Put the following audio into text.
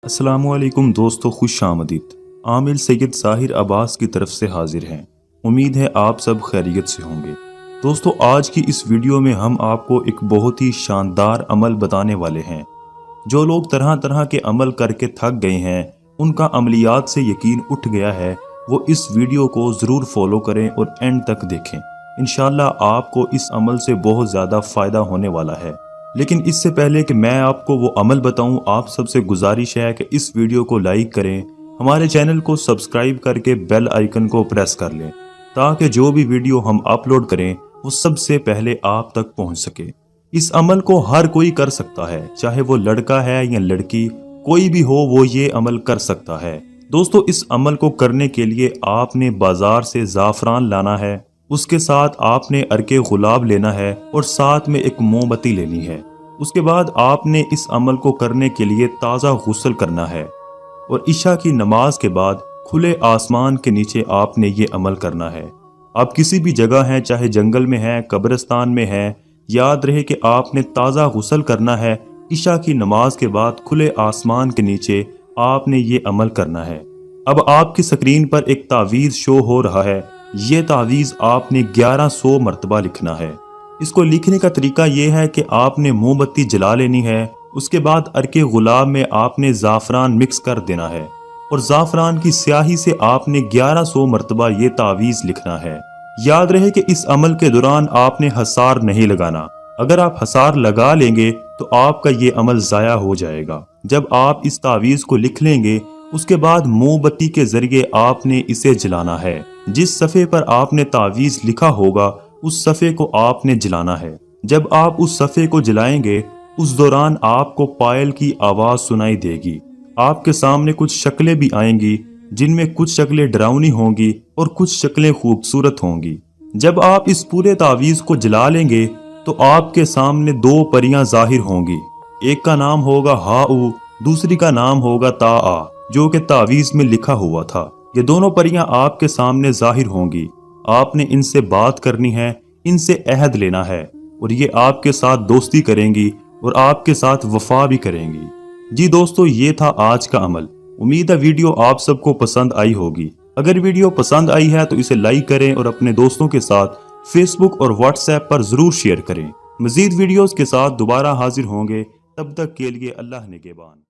अस्सलामुअलैकुम दोस्तों, खुश आमदीद। आमिल सैयद साहिर अब्बास की तरफ से हाजिर हैं। उम्मीद है आप सब खैरियत से होंगे। दोस्तों, आज की इस वीडियो में हम आपको एक बहुत ही शानदार अमल बताने वाले हैं। जो लोग तरह तरह के अमल करके थक गए हैं, उनका अमलियात से यकीन उठ गया है, वो इस वीडियो को ज़रूर फॉलो करें और एंड तक देखें। इंशाल्लाह आपको इस अमल से बहुत ज़्यादा फ़ायदा होने वाला है। लेकिन इससे पहले कि मैं आपको वो अमल बताऊं, आप सबसे गुजारिश है कि इस वीडियो को लाइक करें, हमारे चैनल को सब्सक्राइब करके बेल आइकन को प्रेस कर लें, ताकि जो भी वीडियो हम अपलोड करें वो सबसे पहले आप तक पहुंच सके। इस अमल को हर कोई कर सकता है, चाहे वो लड़का है या लड़की, कोई भी हो वो ये अमल कर सकता है। दोस्तों, इस अमल को करने के लिए आपने बाजार से ज़ाफ़रान लाना है, उसके साथ आपने अर्के गुलाब लेना है और साथ में एक मोमबत्ती लेनी है। उसके बाद आपने इस अमल को करने के लिए ताज़ा गुस्ल करना है और इशा की नमाज के बाद खुले आसमान के नीचे आपने ये अमल करना है। आप किसी भी जगह हैं, चाहे जंगल में हैं, कब्रिस्तान में हैं, याद रहे कि आपने ताज़ा गुस्ल करना है। इशा की नमाज के बाद खुले आसमान के नीचे आपने ये अमल करना है। अब आपकी स्क्रीन पर एक तावीज़ शो हो रहा है। ये तावीज़ आपने 1100 मरतबा लिखना है। इसको लिखने का तरीका ये है कि आपने मोमबत्ती जला लेनी है, उसके बाद अर्के गुलाब में आपने ज़ाफ़रान मिक्स कर देना है और ज़ाफ़रान की स्याही से आपने 1100 मरतबा ये तावीज़ लिखना है। याद रहे कि इस अमल के दौरान आपने हसार नहीं लगाना। अगर आप हसार लगा लेंगे तो आपका ये अमल ज़ाया हो जाएगा। जब आप इस तावीज़ को लिख लेंगे, उसके बाद मोमबत्ती के जरिए आपने इसे जलाना है। जिस सफ़े पर आपने तावीज़ लिखा होगा उस सफ़े को आपने जलाना है। जब आप उस सफ़े को जलाएंगे, उस दौरान आपको पायल की आवाज़ सुनाई देगी। आपके सामने कुछ शक्लें भी आएंगी, जिनमें कुछ शक्लें डरावनी होंगी और कुछ शक्लें खूबसूरत होंगी। जब आप इस पूरे तावीज़ को जला लेंगे तो आपके सामने दो परियां जाहिर होंगी। एक का नाम होगा हाऊ, दूसरी का नाम होगा ताआ, जो कि तावीज़ में लिखा हुआ था। ये दोनों परियां आपके सामने जाहिर होंगी। आपने इनसे बात करनी है, इनसे अहद लेना है और ये आपके साथ दोस्ती करेंगी और आपके साथ वफा भी करेंगी। जी दोस्तों, ये था आज का अमल। उम्मीद है वीडियो आप सबको पसंद आई होगी। अगर वीडियो पसंद आई है तो इसे लाइक करें और अपने दोस्तों के साथ फेसबुक और व्हाट्सएप पर जरूर शेयर करें। मजीद वीडियोस के साथ दोबारा हाजिर होंगे, तब तक के लिए अल्लाह निगहबान।